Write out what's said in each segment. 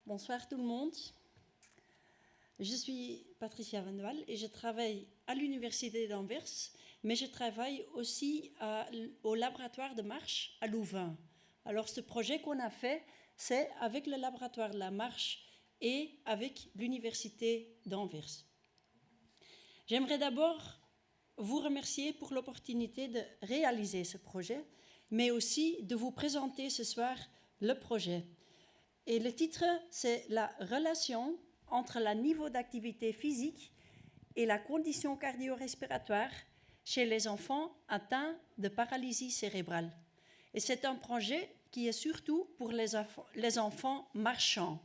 Bonsoir tout le monde. Je suis Patricia Van Waal et je travaille à l'Université d'Anvers, mais je travaille aussi au laboratoire de marche à Louvain. Alors ce projet qu'on a fait, c'est avec le laboratoire de la marche et avec l'Université d'Anvers. J'aimerais d'abord vous remercier pour l'opportunité de réaliser ce projet, mais aussi de vous présenter ce soir le projet. Et le titre, c'est la relation entre le niveau d'activité physique et la condition cardio-respiratoire chez les enfants atteints de paralysie cérébrale. Et c'est un projet qui est surtout pour les enfants marchants.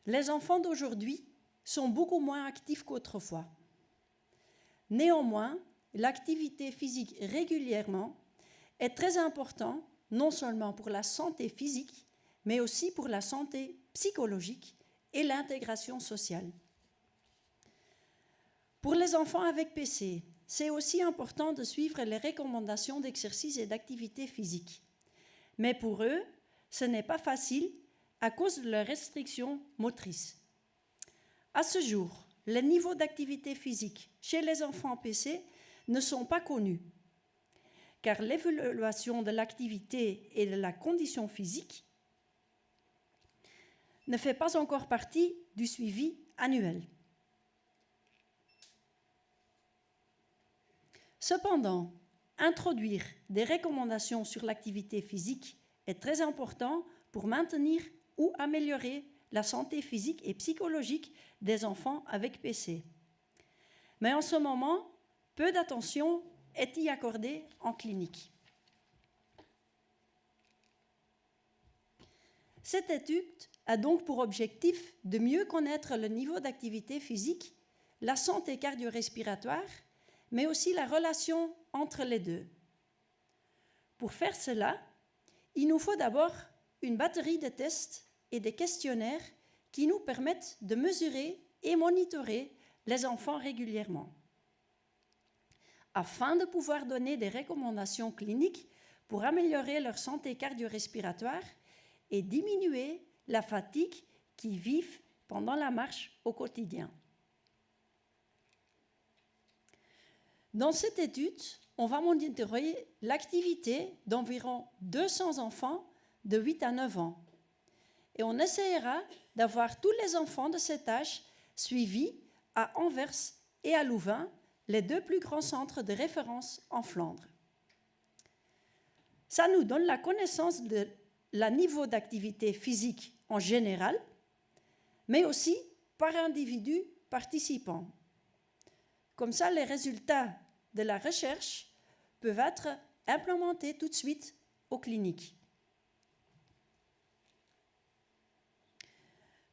Les enfants d'aujourd'hui sont beaucoup moins actifs qu'autrefois. Néanmoins, l'activité physique régulièrement est très importante, non seulement pour la santé physique, mais aussi pour la santé psychologique et l'intégration sociale. Pour les enfants avec PC, c'est aussi important de suivre les recommandations d'exercice et d'activité physique. Mais pour eux, ce n'est pas facile à cause de leurs restrictions motrices. À ce jour, les niveaux d'activité physique chez les enfants PC ne sont pas connus, car l'évaluation de l'activité et de la condition physique ne fait pas encore partie du suivi annuel. Cependant, introduire des recommandations sur l'activité physique est très important pour maintenir ou améliorer la santé physique et psychologique des enfants avec PC. Mais en ce moment, peu d'attention est y accordée en clinique. Cette étude a donc pour objectif de mieux connaître le niveau d'activité physique, la santé cardio-respiratoire, mais aussi la relation entre les deux. Pour faire cela, il nous faut d'abord une batterie de tests et des questionnaires qui nous permettent de mesurer et monitorer les enfants régulièrement. Afin de pouvoir donner des recommandations cliniques pour améliorer leur santé cardio-respiratoire et diminuer la fatigue qu'ils vivent pendant la marche au quotidien. Dans cette étude, on va monitorer l'activité d'environ 200 enfants de 8 à 9 ans. Et on essaiera d'avoir tous les enfants de cet âge suivis à Anvers et à Louvain, les deux plus grands centres de référence en Flandre. Ça nous donne la connaissance de le niveau d'activité physique en général, mais aussi par individu participant. Comme ça, les résultats de la recherche peuvent être implémentés tout de suite aux cliniques.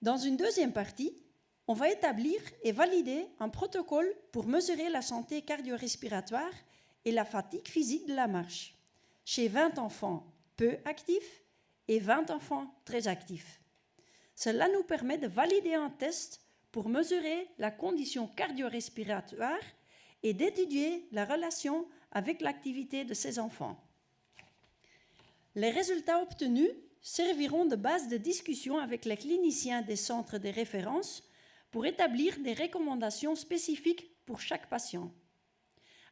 Dans une deuxième partie, on va établir et valider un protocole pour mesurer la santé cardio-respiratoire et la fatigue physique de la marche chez 20 enfants peu actifs et 20 enfants très actifs. Cela nous permet de valider un test pour mesurer la condition cardio-respiratoire et d'étudier la relation avec l'activité de ces enfants. Les résultats obtenus serviront de base de discussion avec les cliniciens des centres de référence pour établir des recommandations spécifiques pour chaque patient,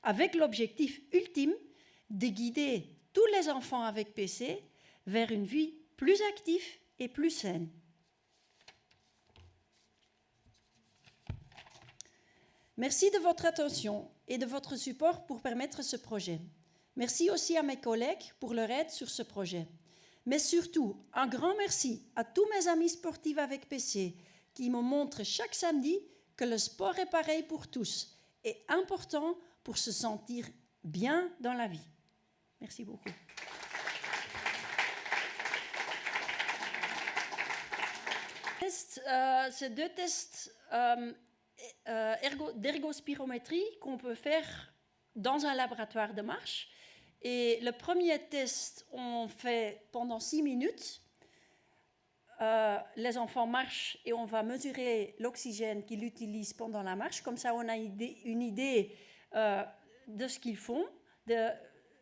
avec l'objectif ultime de guider tous les enfants avec PC vers une vie plus active et plus saine. Merci de votre attention et de votre support pour permettre ce projet. Merci aussi à mes collègues pour leur aide sur ce projet. Mais surtout, un grand merci à tous mes amis sportifs avec PC qui me montrent chaque samedi que le sport est pareil pour tous et important pour se sentir bien dans la vie. Merci beaucoup. Ces deux tests d'ergospirométrie qu'on peut faire dans un laboratoire de marche. Et le premier test, on fait pendant 6 minutes. Les enfants marchent et on va mesurer l'oxygène qu'ils utilisent pendant la marche. Comme ça, on a une idée de ce qu'ils font, de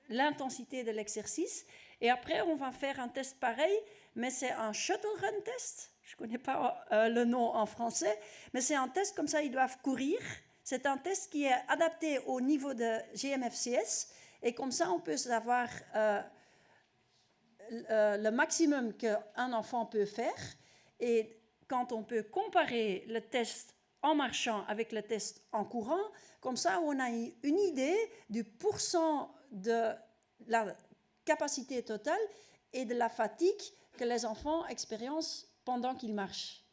l'intensité de l'exercice. Et après, on va faire un test pareil, mais c'est un shuttle run test. je ne connais pas le nom en français, mais c'est un test comme ça, ils doivent courir. C'est un test qui est adapté au niveau de GMFCS, et comme ça, on peut savoir le maximum qu'un enfant peut faire. Et quand on peut comparer le test en marchant avec le test en courant, comme ça, on a une idée du pourcent de la capacité totale et de la fatigue que les enfants expérimentent pendant qu'ils marchent.